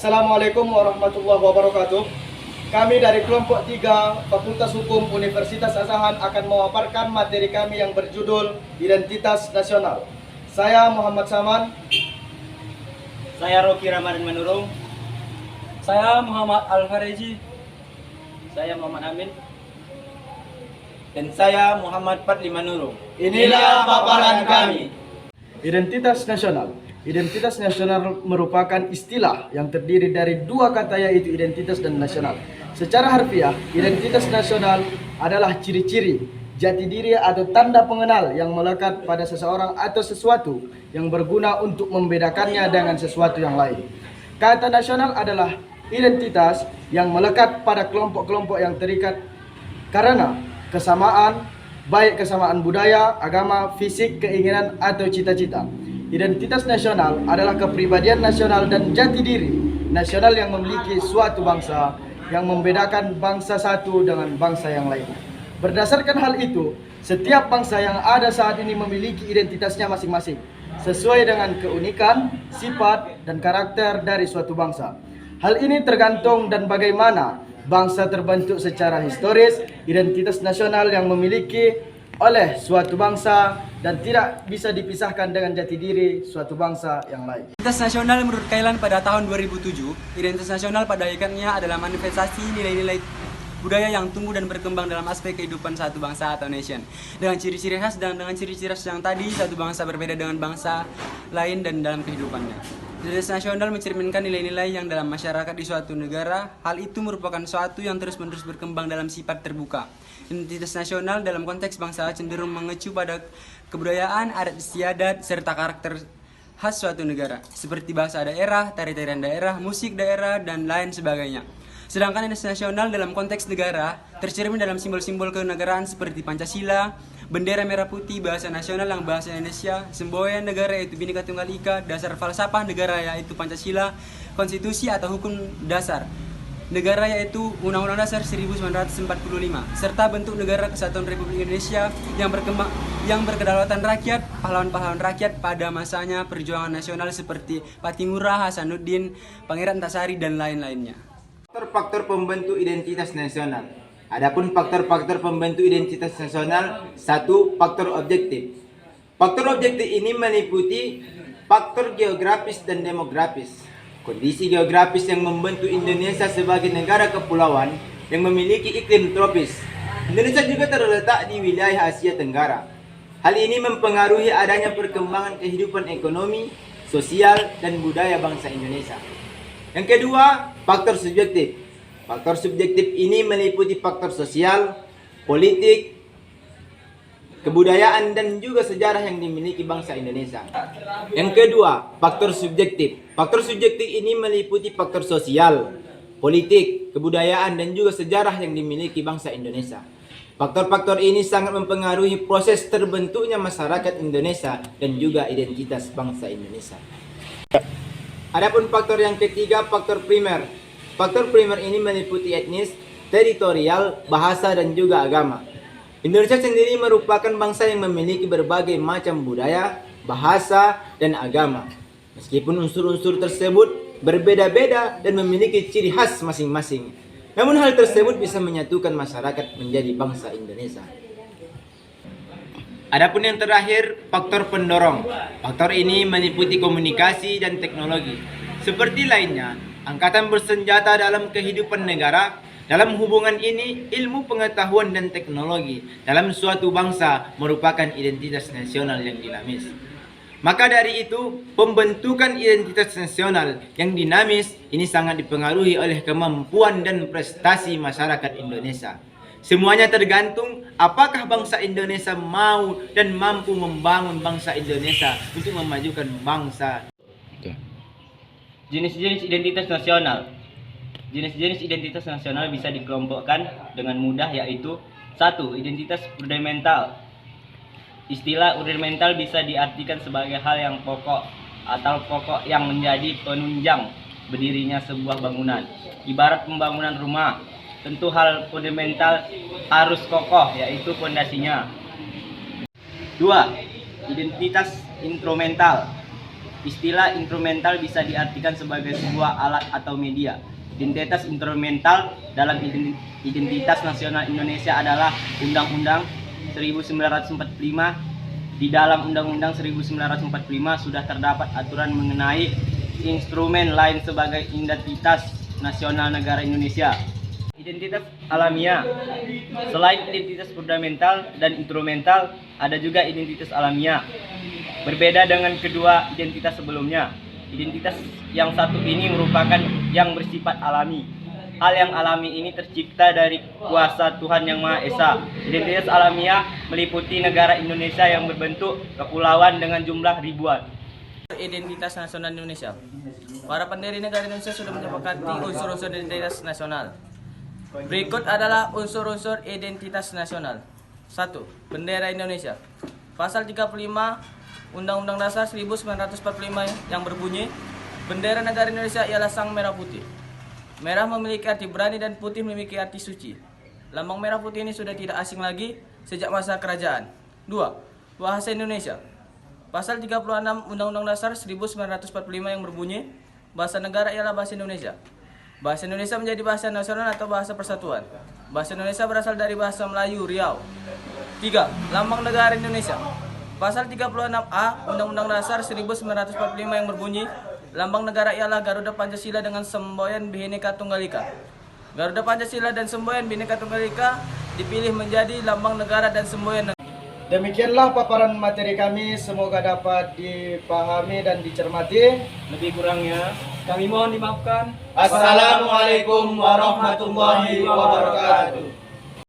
Assalamualaikum warahmatullahi wabarakatuh. Kami dari kelompok 3 Fakultas Hukum Universitas Asahan akan memaparkan materi kami yang berjudul Identitas Nasional. Saya Muhammad Saman. Saya Rocky Ramadan Manurung. Saya Muhammad Al-Fareji. Saya Muhammad Amin. Dan saya Muhammad Fadli Manurung. Inilah paparan kami. Identitas nasional. Identitas nasional merupakan istilah yang terdiri dari dua kata, yaitu identitas dan nasional. Secara harfiah, identitas nasional adalah ciri-ciri, jati diri atau tanda pengenal yang melekat pada seseorang atau sesuatu yang berguna untuk membedakannya dengan sesuatu yang lain. Kata nasional adalah identitas yang melekat pada kelompok-kelompok yang terikat karena kesamaan, baik kesamaan budaya, agama, fisik, keinginan, atau cita-cita. Identitas nasional adalah kepribadian nasional dan jati diri nasional yang memiliki suatu bangsa yang membedakan bangsa satu dengan bangsa yang lain. Berdasarkan hal itu, setiap bangsa yang ada saat ini memiliki identitasnya masing-masing sesuai dengan keunikan, sifat, dan karakter dari suatu bangsa. Hal ini tergantung dan bagaimana bangsa terbentuk secara historis. Identitas nasional yang memiliki oleh suatu bangsa dan tidak bisa dipisahkan dengan jati diri suatu bangsa yang lain. Identitas nasional menurut Kailan pada tahun 2007, identitas nasional pada hakikatnya adalah manifestasi nilai-nilai budaya yang tumbuh dan berkembang dalam aspek kehidupan satu bangsa atau nation. Dengan ciri-ciri khas dan dengan ciri-ciri khas yang tadi, satu bangsa berbeda dengan bangsa lain dan dalam kehidupannya. Identitas nasional mencerminkan nilai-nilai yang dalam masyarakat di suatu negara. Hal itu merupakan suatu yang terus-menerus berkembang dalam sifat terbuka. Identitas nasional dalam konteks bangsa cenderung mengecu pada kebudayaan, adat istiadat, serta karakter khas suatu negara, seperti bahasa daerah, tari-tarian daerah, musik daerah, dan lain sebagainya. Sedangkan identitas nasional dalam konteks negara tercermin dalam simbol-simbol kenegaraan seperti Pancasila, bendera merah putih, bahasa nasional yang bahasa Indonesia, semboyan negara yaitu Bhinneka Tunggal Ika, dasar falsafah negara yaitu Pancasila, konstitusi atau hukum dasar negara yaitu Undang-Undang Dasar 1945, serta bentuk negara kesatuan Republik Indonesia yang berkedaulatan rakyat, pahlawan-pahlawan rakyat pada masanya perjuangan nasional seperti Patimura, Hasanuddin, Pangeran Antasari, dan lain-lainnya. Faktor-faktor pembentuk identitas nasional. Adapun faktor-faktor pembentuk identitas nasional, satu, faktor objektif. Faktor objektif ini meliputi faktor geografis dan demografis. Kondisi geografis yang membentuk Indonesia sebagai negara kepulauan yang memiliki iklim tropis. Indonesia juga terletak di wilayah Asia Tenggara. Hal ini mempengaruhi adanya perkembangan kehidupan ekonomi, sosial, dan budaya bangsa Indonesia. Yang kedua, faktor subjektif. Faktor subjektif ini meliputi faktor sosial, politik, kebudayaan, dan juga sejarah yang dimiliki bangsa Indonesia. Yang kedua, faktor subjektif. Faktor subjektif ini meliputi faktor sosial, politik, kebudayaan, dan juga sejarah yang dimiliki bangsa Indonesia. Faktor-faktor ini sangat mempengaruhi proses terbentuknya masyarakat Indonesia dan juga identitas bangsa Indonesia. Adapun faktor yang ketiga, faktor primer. Faktor primer ini meliputi etnis, teritorial, bahasa, dan juga agama. Indonesia sendiri merupakan bangsa yang memiliki berbagai macam budaya, bahasa, dan agama. Meskipun unsur-unsur tersebut berbeda-beda dan memiliki ciri khas masing-masing, namun hal tersebut bisa menyatukan masyarakat menjadi bangsa Indonesia. Adapun yang terakhir, faktor pendorong. Faktor ini meliputi komunikasi dan teknologi. Seperti lainnya, angkatan bersenjata dalam kehidupan negara. Dalam hubungan ini, ilmu pengetahuan dan teknologi dalam suatu bangsa merupakan identitas nasional yang dinamis. Maka dari itu, pembentukan identitas nasional yang dinamis ini sangat dipengaruhi oleh kemampuan dan prestasi masyarakat Indonesia. Semuanya tergantung apakah bangsa Indonesia mau dan mampu membangun bangsa Indonesia untuk memajukan bangsa. Jenis-jenis identitas nasional. Jenis-jenis identitas nasional bisa dikelompokkan dengan mudah, yaitu 1. Identitas fundamental. Istilah fundamental bisa diartikan sebagai hal yang pokok atau pokok yang menjadi penunjang berdirinya sebuah bangunan. Ibarat pembangunan rumah, tentu hal fundamental harus kokoh, yaitu fondasinya. 2. Identitas instrumental. Istilah instrumental bisa diartikan sebagai sebuah alat atau media. Identitas instrumental dalam identitas nasional Indonesia adalah Undang-Undang 1945. Di dalam Undang-Undang 1945 sudah terdapat aturan mengenai instrumen lain sebagai identitas nasional negara Indonesia. Identitas alamiah. Selain identitas fundamental dan instrumental, ada juga identitas alamiah. Berbeda dengan kedua identitas sebelumnya. Identitas yang satu ini merupakan yang bersifat alami. Hal yang alami ini tercipta dari kuasa Tuhan Yang Maha Esa. Identitas alamiah meliputi negara Indonesia yang berbentuk kepulauan dengan jumlah ribuan. Identitas nasional Indonesia. Para pendiri negara Indonesia sudah menyepakati unsur-unsur identitas nasional. Berikut adalah unsur-unsur identitas nasional. 1. Bendera Indonesia. Pasal 35 Undang-Undang Dasar 1945 yang berbunyi, bendera negara Indonesia ialah sang merah putih. Merah memiliki arti berani dan putih memiliki arti suci. Lambang merah putih ini sudah tidak asing lagi sejak masa kerajaan. 2. Bahasa Indonesia. Pasal 36 Undang-Undang Dasar 1945 yang berbunyi, bahasa negara ialah bahasa Indonesia. Bahasa Indonesia menjadi bahasa nasional atau bahasa persatuan. Bahasa Indonesia berasal dari bahasa Melayu, Riau. 3. Lambang negara Indonesia. Pasal 36A Undang-Undang Dasar 1945 yang berbunyi, lambang negara ialah Garuda Pancasila dengan semboyan Bhinneka Tunggal Ika. Garuda Pancasila dan semboyan Bhinneka Tunggal Ika dipilih menjadi lambang negara dan semboyan negara. Demikianlah paparan materi kami, semoga dapat dipahami dan dicermati. Lebih kurangnya kami mohon dimaafkan. Assalamualaikum warahmatullahi wabarakatuh.